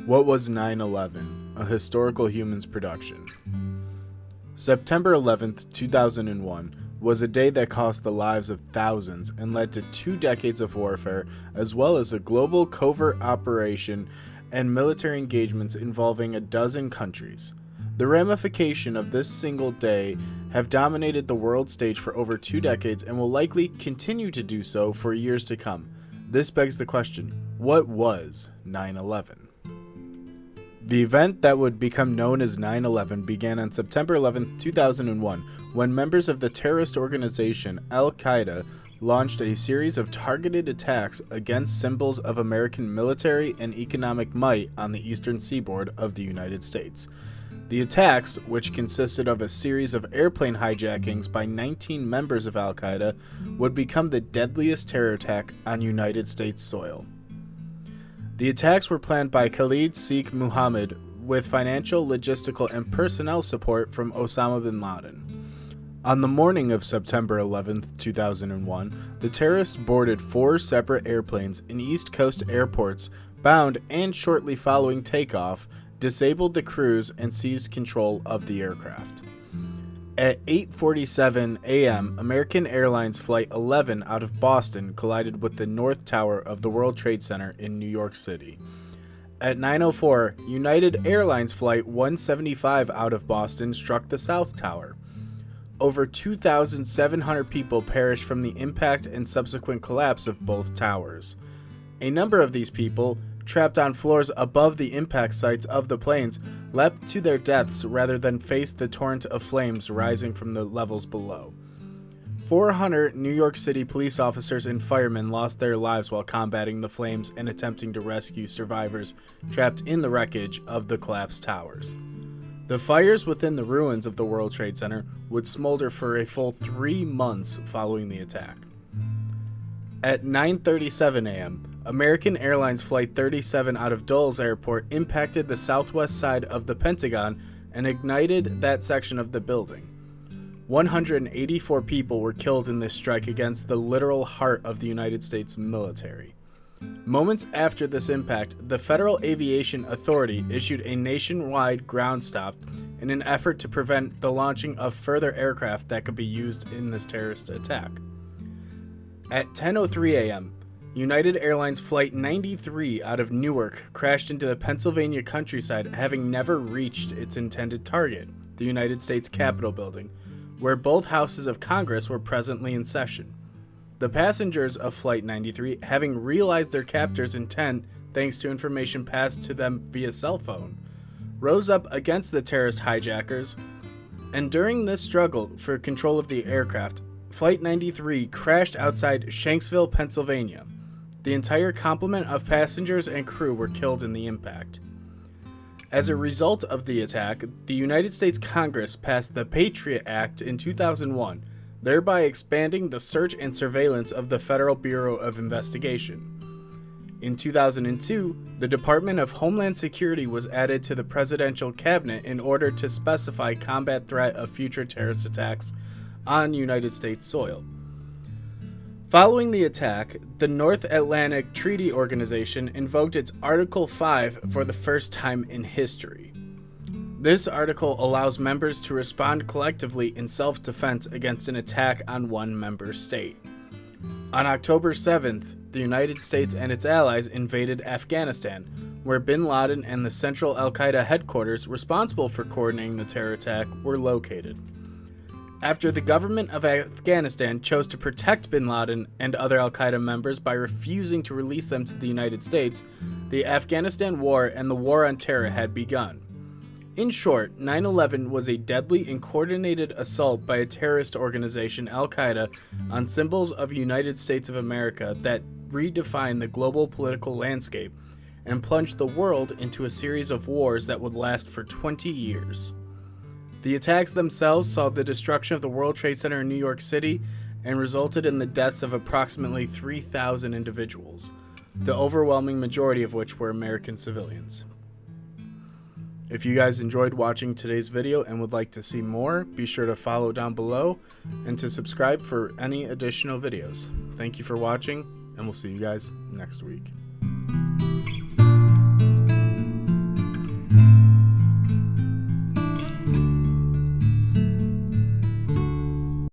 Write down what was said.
What was 9/11? A historical humans production. September 11th, 2001 was a day that cost the lives of thousands and led to 2 decades of warfare, as well as a global covert operation and military engagements involving a dozen countries. The ramifications of this single day have dominated the world stage for over 2 decades and will likely continue to do so for years to come. This begs the question, what was 9/11? The event that would become known as 9/11 began on September 11, 2001, when members of the terrorist organization Al-Qaeda launched a series of targeted attacks against symbols of American military and economic might on the eastern seaboard of the United States. The attacks, which consisted of a series of airplane hijackings by 19 members of Al-Qaeda, would become the deadliest terror attack on United States soil. The attacks were planned by Khalid Sheikh Mohammed with financial, logistical, and personnel support from Osama bin Laden. On the morning of September 11, 2001, the terrorists boarded 4 separate airplanes in East Coast airports, bound and shortly following takeoff, disabled the crews and seized control of the aircraft. At 8:47 a.m., American Airlines Flight 11 out of Boston collided with the North Tower of the World Trade Center in New York City. At 9:04, United Airlines Flight 175 out of Boston struck the South Tower. Over 2,700 people perished from the impact and subsequent collapse of both towers. A number of these people, trapped on floors above the impact sites of the planes, leapt to their deaths rather than face the torrent of flames rising from the levels below. 400 New York City police officers and firemen lost their lives while combating the flames and attempting to rescue survivors trapped in the wreckage of the collapsed towers. The fires within the ruins of the World Trade Center would smolder for a full 3 months following the attack. At 9:37 a.m., American Airlines Flight 37 out of Dulles Airport impacted the southwest side of the Pentagon and ignited that section of the building. 184 people were killed in this strike against the literal heart of the United States military. Moments after this impact, the Federal Aviation Authority issued a nationwide ground stop in an effort to prevent the launching of further aircraft that could be used in this terrorist attack. At 10:03 a.m., United Airlines Flight 93 out of Newark crashed into the Pennsylvania countryside, having never reached its intended target, the United States Capitol building, where both houses of Congress were presently in session. The passengers of Flight 93, having realized their captors' intent thanks to information passed to them via cell phone, rose up against the terrorist hijackers, and during this struggle for control of the aircraft, Flight 93 crashed outside Shanksville, Pennsylvania. The entire complement of passengers and crew were killed in the impact. As a result of the attack, the United States Congress passed the Patriot Act in 2001, thereby expanding the search and surveillance of the Federal Bureau of Investigation. In 2002, the Department of Homeland Security was added to the presidential cabinet in order to specify combat threat of future terrorist attacks on United States soil. Following the attack, the North Atlantic Treaty Organization invoked its Article 5 for the first time in history. This article allows members to respond collectively in self-defense against an attack on one member state. On October 7th, the United States and its allies invaded Afghanistan, where bin Laden and the Central Al-Qaeda headquarters responsible for coordinating the terror attack were located. After the government of Afghanistan chose to protect bin Laden and other Al-Qaeda members by refusing to release them to the United States, the Afghanistan War and the War on Terror had begun. In short, 9/11 was a deadly and coordinated assault by a terrorist organization, Al-Qaeda, on symbols of United States of America that redefined the global political landscape and plunged the world into a series of wars that would last for 20 years. The attacks themselves saw the destruction of the World Trade Center in New York City and resulted in the deaths of approximately 3,000 individuals, the overwhelming majority of which were American civilians. If you guys enjoyed watching today's video and would like to see more, be sure to follow down below and to subscribe for any additional videos. Thank you for watching, and we'll see you guys next week.